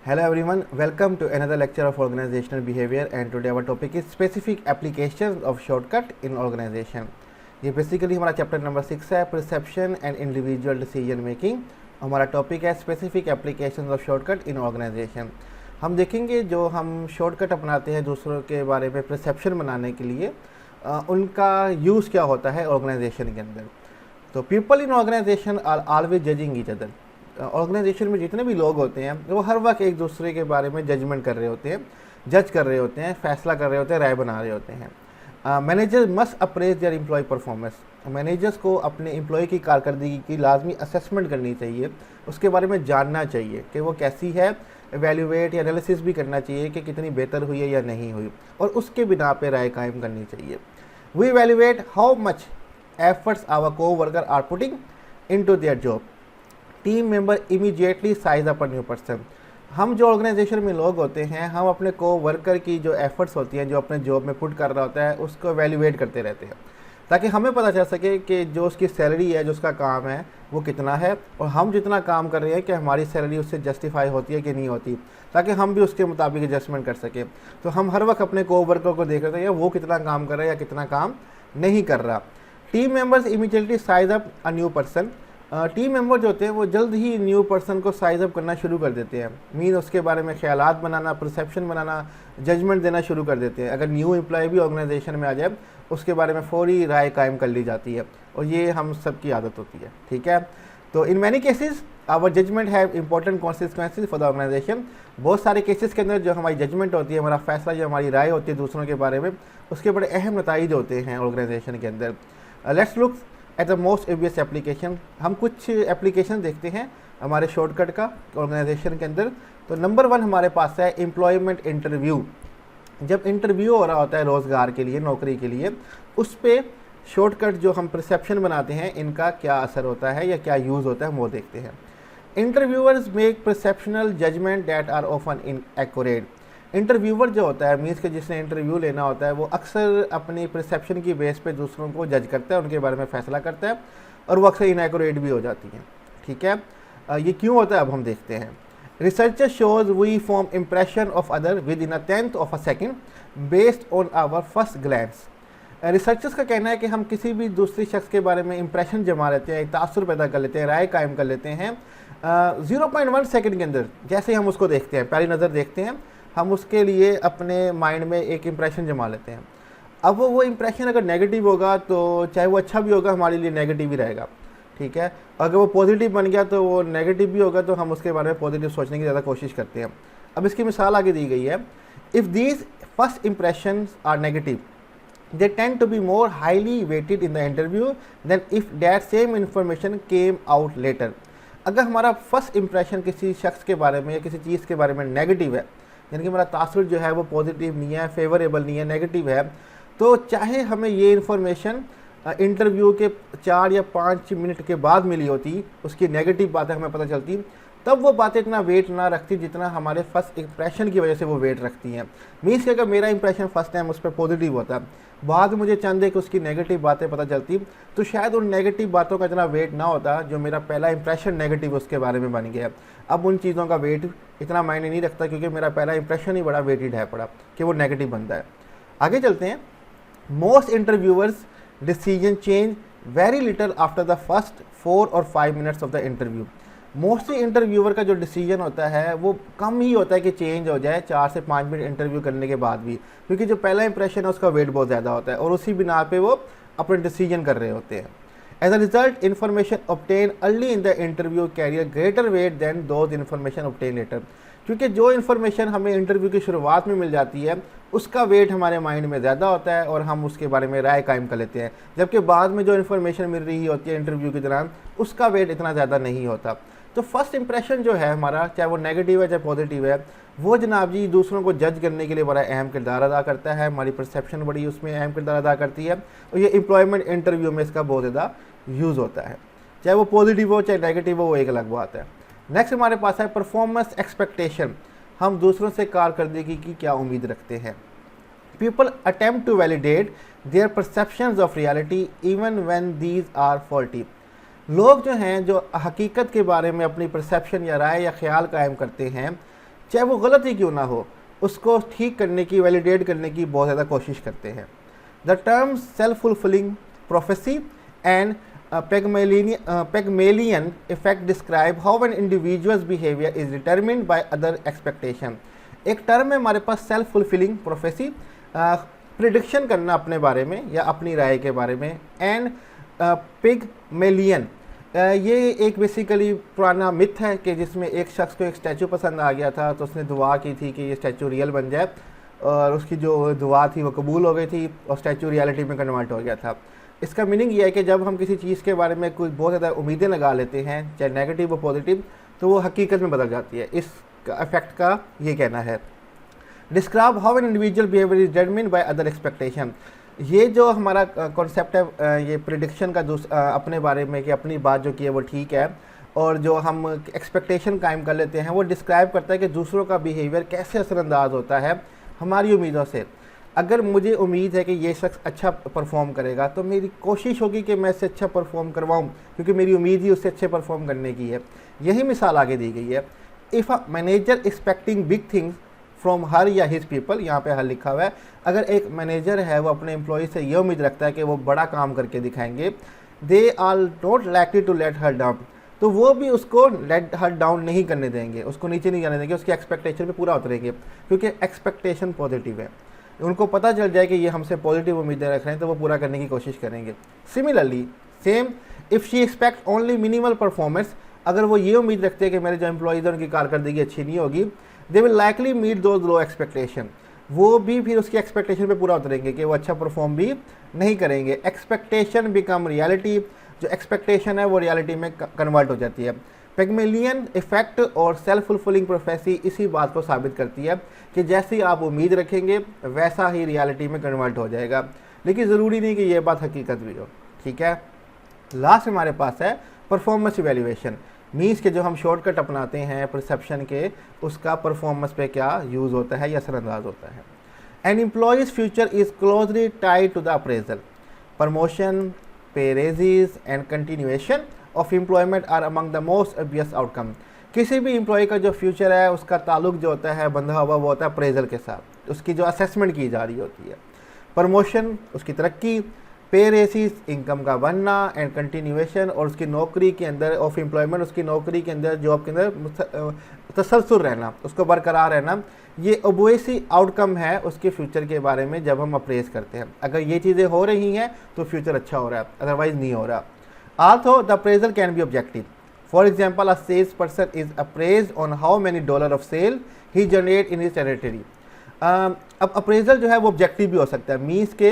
Hello everyone, welcome to another lecture of organizational behavior and today our topic is specific applications of shortcut in organization. ये basically हमारा chapter number 6 है, perception and individual decision making. हमारा topic है specific applications of shortcut in organization. हम देखेंगे जो हम shortcut अपनाते हैं दूसरों के बारे में परसेप्शन बनाने के लिए, उनका यूज़ क्या होता है ऑर्गेनाइजेशन के अंदर। तो people in organization are always judging each other. Organization में जितने भी लोग होते हैं वो हर वक्त एक दूसरे के बारे में जजमेंट कर रहे होते हैं, जज कर रहे होते हैं, फैसला कर रहे होते हैं, राय बना रहे होते हैं। Manager must appraise their employee performance. Managers को अपने एम्प्लॉय की कारकर्दगी की लाजमी असेसमेंट करनी चाहिए, उसके बारे में जानना चाहिए कि वो कैसी है, एवेल्यूएट या एनालिसिस भी करना चाहिए कि कितनी बेहतर हुई है या नहीं हुई, और उसके बिना पे राय कायम करनी चाहिए। We evaluate how much efforts our coworker are putting into their job. Team member immediately size up a new person. हम जो ऑर्गेनाइजेशन में लोग होते हैं, हम अपने को वर्कर की जो एफर्ट्स होती हैं, जो अपने जॉब में पुट कर रहा होता है, उसको एवेल्यूएट करते रहते हैं ताकि हमें पता चल सके कि जो उसकी सैलरी है, जो उसका काम है, वो कितना है और हम जितना काम कर रहे हैं कि हमारी सैलरी उससे जस्टिफाई होती है कि नहीं होती, ताकि हम भी उसके मुताबिक एडजस्टमेंट कर सकें। तो हम हर वक्त अपने को वर्कर को देख रहे हैं वो कितना काम कर रहा है या कितना काम नहीं कर रहा। Team members immediately size up a new person. Team member जो होते हैं वो जल्द ही न्यू पर्सन को साइज अप करना शुरू कर देते हैं, मीन उसके बारे में ख्यालात बनाना, परसेप्शन बनाना, जजमेंट देना शुरू कर देते हैं। अगर न्यू एम्प्लॉय भी ऑर्गेनाइजेशन में आ जाए उसके बारे में फौरी राय कायम कर ली जाती है और ये हम सब की आदत होती है, ठीक है। तो in many cases our judgment have important consequences for the organization. बहुत सारे केसेस के अंदर जो हमारी जजमेंट होती है, हमारा फैसला, जो हमारी राय होती है दूसरों के बारे में, उसके बड़े अहम नताइज होते हैं ऑर्गेनाइजेशन के अंदर। Let's look at the most obvious application. हम कुछ एप्लीकेशन देखते हैं हमारे शॉर्टकट का ऑर्गेनाइजेशन के अंदर। तो नंबर 1 हमारे पास है एम्प्लॉयमेंट इंटरव्यू। जब इंटरव्यू हो रहा होता है रोज़गार के लिए, नौकरी के लिए, उस पर शॉर्टकट जो हम परसेप्शन बनाते हैं, इनका क्या असर होता है या क्या यूज़ होता है, वो देखते हैं। Interviewers make perceptual judgment that are often inaccurate. Interviewer जो होता है, मीन्स के जिसने इंटरव्यू लेना होता है, वो अक्सर अपनी परसेप्शन की बेस पे दूसरों को जज करता है, उनके बारे में फ़ैसला करता है और वो अक्सर इनएक्यूरेट भी हो जाती हैं, ठीक है। ये क्यों होता है अब हम देखते हैं। Researcher shows we form impression of other within a tenth of a second based on our first glance. Researchers का कहना है कि हम किसी भी दूसरे शख्स के बारे में इंप्रेशन जमा लेते हैं, एक तासुर पैदा कर लेते हैं, राय कायम कर लेते हैं 0.1 सेकेंड के अंदर। जैसे ही हम उसको देखते हैं, पहली नज़र देखते हैं, हम उसके लिए अपने माइंड में एक इम्प्रेशन जमा लेते हैं। अब वो इम्प्रेशन अगर नेगेटिव होगा तो चाहे वो अच्छा भी होगा हमारे लिए नेगेटिव ही रहेगा, ठीक है। अगर वो पॉजिटिव बन गया तो वो नेगेटिव भी होगा, तो हम उसके बारे में पॉजिटिव सोचने की ज़्यादा कोशिश करते हैं। अब इसकी मिसाल आगे दी गई है। If these first impressions are negative they tend to be more highly weighted in the interview than if that same information came out later। अगर हमारा फर्स्ट इंप्रेशन किसी शख्स के बारे में या किसी चीज़ के बारे में नेगेटिव है, यानी कि हमारा तासुर जो है वो पॉजिटिव नहीं है, फेवरेबल नहीं है, नेगेटिव है, तो चाहे हमें ये इन्फॉर्मेशन इंटरव्यू के 4 या 5 मिनट के बाद मिली होती, उसकी नेगेटिव बातें हमें पता चलती, तब वो बातें इतना वेट ना रखती जितना हमारे फर्स्ट इंप्रेशन की वजह से वो वेट रखती हैं। मीन्स कि अगर मेरा इंप्रेशन फर्स्ट टाइम उस पर पॉजिटिव होता, बाद में मुझे चंद एक उसकी नेगेटिव बातें पता चलती, तो शायद उन नेगेटिव बातों का इतना वेट ना होता जो मेरा पहला इंप्रेशन नेगेटिव उसके बारे में बन गया। अब उन चीज़ों का वेट इतना मायने नहीं रखता क्योंकि मेरा पहला इंप्रेशन ही बड़ा वेटेड है पड़ा कि वो नेगेटिव बनता है। आगे चलते हैं। Most interviewers decision change very little after the first 4 और 5 minutes of the interview. Mostly interviewer का जो डिसीजन होता है वो कम ही होता है कि चेंज हो जाए 4 से 5 मिनट इंटरव्यू करने के बाद भी, क्योंकि जो पहला इंप्रेशन है उसका वेट बहुत ज़्यादा होता है और उसी बिना पे वो अपने डिसीजन कर रहे होते हैं। As a result information obtain early in the interview carrier greater weight than those information obtain later. क्योंकि जो इन्फॉर्मेशन हमें इंटरव्यू की शुरुआत में मिल जाती है उसका वेट हमारे माइंड में ज़्यादा होता है और हम उसके बारे में राय कायम कर लेते हैं, जबकि बाद में जो इन्फॉर्मेशन मिल रही होती है इंटरव्यू के दौरान उसका वेट इतना ज़्यादा नहीं होता। तो फर्स्ट इंप्रेशन जो है हमारा, चाहे वो नेगेटिव है चाहे पॉजिटिव है, वो जनाब जी दूसरों को जज करने के लिए बड़ा अहम किरदार अदा करता है। हमारी परसेप्शन बड़ी उसमें अहम किरदार अदा करती है और ये एम्प्लॉयमेंट इंटरव्यू में इसका बहुत ज़्यादा यूज़ होता है। चाहे वो पॉजिटिव हो चाहे नेगेटिव हो, वो एक अलग बात है। नेक्स्ट हमारे पास है परफॉर्मेंस एक्सपेक्टेशन। हम दूसरों से कारकर्दगी की क्या उम्मीद रखते हैं। People attempt to validate their perceptions of reality even when these are faulty. लोग जो हैं जो हकीकत के बारे में अपनी परसेप्शन या राय या ख्याल कायम करते हैं, चाहे वो गलत ही क्यों ना हो, उसको ठीक करने की, वैलिडेट करने की बहुत ज़्यादा कोशिश करते हैं। The term self fulfilling prophecy and Pygmalion effect describe how an individual's behavior is determined by other expectation। एक टर्म है हमारे पास सेल्फ फुलफिलिंग प्रोफेसी, प्रिडिक्शन करना अपने बारे में या अपनी राय के बारे में, एंड पिगमेलियन, ये एक बेसिकली पुराना मिथ है कि जिसमें एक शख्स को एक स्टैचू पसंद आ गया था तो उसने दुआ की थी कि ये स्टैचू रियल बन जाए, और उसकी जो दुआ थी वो कबूल हो गई थी और स्टैचू रियलिटी में कन्वर्ट हो गया था। इसका मीनिंग ये है कि जब हम किसी चीज़ के बारे में कुछ बहुत ज़्यादा उम्मीदें लगा लेते हैं, चाहे नेगेटिव और पॉजिटिव, तो वो हकीकत में बदल जाती है। इस इफेक्ट का ये कहना है। Describe how an individual behaviour is determined by other expectation. ये जो हमारा कॉन्सेप्ट है, ये प्रिडिक्शन का अपने बारे में कि अपनी बात जो की है वो ठीक है, और जो हम एक्सपेक्टेशन कायम कर लेते हैं वो डिस्क्राइब करता है कि दूसरों का बिहेवियर कैसे असरअंदाज होता है हमारी उम्मीदों से। अगर मुझे उम्मीद है कि ये शख्स अच्छा परफॉर्म करेगा तो मेरी कोशिश होगी कि मैं इससे अच्छा परफॉर्म करवाऊँ, क्योंकि मेरी उम्मीद ही उससे अच्छे परफॉर्म करने की है। यही मिसाल आगे दी गई है। If a manager expecting big things from her या हिज पीपल, यहाँ पे हर लिखा हुआ है, अगर एक मैनेजर है वो अपने एम्प्लॉय से ये उम्मीद रखता है कि वो बड़ा काम करके दिखाएंगे, they are not likely to let her down, तो वो भी उसको लेट हर डाउन नहीं करने देंगे, उसको नीचे नहीं जाने देंगे, उसकी एक्सपेक्टेशन पे पूरा उतरेंगे, क्योंकि एक्सपेक्टेशन पॉजिटिव है। उनको पता चल जाए कि ये हमसे पॉजिटिव उम्मीदें रख रहे हैं तो वो पूरा करने की कोशिश करेंगे। Similarly same if she expect only minimal performance, अगर वो ये उम्मीद रखते हैं कि मेरे जो एम्प्लॉइज़ हैं उनकी कारकर्दगी अच्छी नहीं होगी, they will likely meet those low expectation, वो भी फिर उसकी एक्सपेक्टेशन पे पूरा उतरेंगे कि वो अच्छा परफॉर्म भी नहीं करेंगे। एक्सपेक्टेशन बिकम रियलिटी, जो एक्सपेक्टेशन है वो रियलिटी में कन्वर्ट हो जाती है। पिगमेलियन इफेक्ट और सेल्फ फुलफिलिंग प्रोफेसी इसी बात को साबित करती है कि जैसी आप उम्मीद रखेंगे वैसा ही रियलिटी में कन्वर्ट हो जाएगा, लेकिन ज़रूरी नहीं कि ये बात हकीकत भी हो। ठीक है, लास्ट हमारे पास है परफॉर्मेंस इवैल्यूएशन। मीन्स के जो हम शॉर्टकट अपनाते हैं परसेप्शन के, उसका परफॉर्मेंस पे क्या यूज़ होता है या असरअंदाज होता है। An employee's future is closely tied to the appraisal, promotion, pay raises and continuation of employment are among the most obvious outcome. किसी भी एम्प्लॉय का जो फ्यूचर है उसका ताल्लुक जो होता है बंधा हुआ वो होता है अप्रेजल के साथ, उसकी जो असेसमेंट की जा रही होती है। प्रमोशन उसकी तरक्की, पे रेसिस इनकम का बनना, एंड कंटिन्यूएशन और उसकी नौकरी के अंदर ऑफ एम्प्लॉयमेंट, उसकी नौकरी के अंदर जॉब के अंदर तसलसल रहना, उसको बरकरार रहना, ये ओबवियसली आउटकम है उसके फ्यूचर के बारे में जब हम अप्रेज करते हैं। अगर ये चीज़ें हो रही हैं तो फ्यूचर अच्छा हो रहा है, अदरवाइज नहीं हो रहा। Also, the appraisal can be objective. For example, a salesperson is appraised on how many dollar of sale he generate in his territory. अब अप्रेजल जो है वो ऑब्जेक्टिव भी हो सकता है, मीन्स के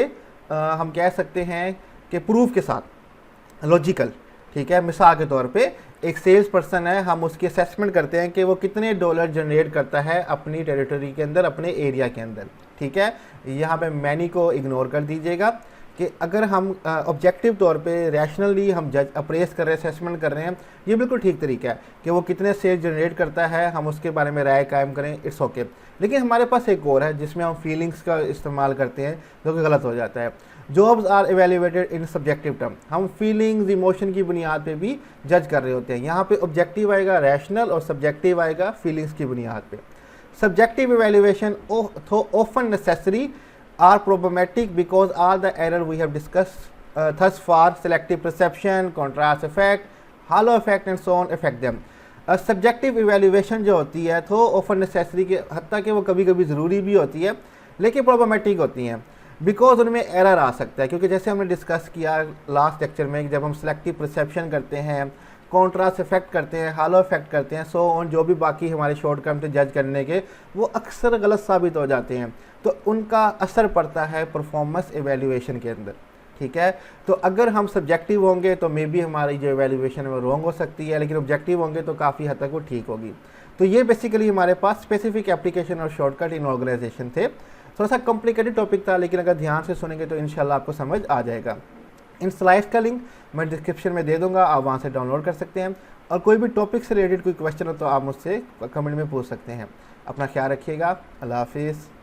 हम कह सकते हैं कि प्रूफ के साथ, लॉजिकल। ठीक है, मिसाल के तौर पे एक सेल्स पर्सन है, हम उसकी असेसमेंट करते हैं कि वो कितने डॉलर जनरेट करता है अपनी टेरिटरी के अंदर, अपने एरिया के अंदर। ठीक है, यहाँ पे मैनी को इग्नोर कर दीजिएगा कि अगर हम ऑब्जेक्टिव तौर पे रैशनली हम जज अप्रेस कर रहे हैं, असेसमेंट कर रहे हैं, ये बिल्कुल ठीक तरीका है कि वो कितने सेल्स जनरेट करता है, हम उसके बारे में राय कायम करें, इट्स ओके। लेकिन हमारे पास एक और है जिसमें हम फीलिंग्स का इस्तेमाल करते हैं, जो कि गलत हो जाता है। Jobs are evaluated in subjective term, हम फीलिंग्स इमोशन की बुनियाद पे भी जज कर रहे होते हैं। यहाँ पे ऑब्जेक्टिव आएगा रैशनल और सब्जेक्टिव आएगा फीलिंग्स की बुनियाद पे। Subjective evaluation often necessary are problematic because all the error we have discussed thus far, selective perception, contrast effect, halo effect and so on affect them. Subjective evaluation जो होती है तो often necessary के हत्ता कि वो कभी कभी ज़रूरी भी होती है, लेकिन problematic होती हैं बिकॉज उनमें एरर आ सकता है। क्योंकि जैसे हमने डिस्कस किया लास्ट लेक्चर में, जब हम सेलेक्टिव परसेप्शन करते हैं, कॉन्ट्रास्ट इफेक्ट करते हैं, हालो इफेक्ट करते हैं, सो ऑन, जो भी बाकी हमारे शॉर्ट टर्म से जज करने के, वो अक्सर गलत साबित हो जाते हैं, तो उनका असर पड़ता है परफॉर्मेंस एवेल्यूएशन के अंदर। ठीक है, तो अगर हम सब्जेक्टिव होंगे तो मे बी हमारी जो एवेल्यूएशन है वो रॉन्ग हो सकती है, लेकिन ऑब्जेक्टिव होंगे तो काफ़ी हद तक वो ठीक होगी। तो ये बेसिकली हमारे पास स्पेसिफिक एप्लीकेशन और शॉर्टकट इन ऑर्गेनाइजेशन थे। थोड़ा सा कॉम्प्लिकेटेड टॉपिक था, लेकिन अगर ध्यान से सुनेंगे तो इंशाल्लाह आपको समझ आ जाएगा। इन स्लाइड्स का लिंक मैं डिस्क्रिप्शन में दे दूंगा, आप वहाँ से डाउनलोड कर सकते हैं। और कोई भी टॉपिक से रिलेटेड कोई क्वेश्चन हो तो आप मुझसे कमेंट में पूछ सकते हैं। अपना ख्याल रखिएगा, अल्लाह हाफिज़।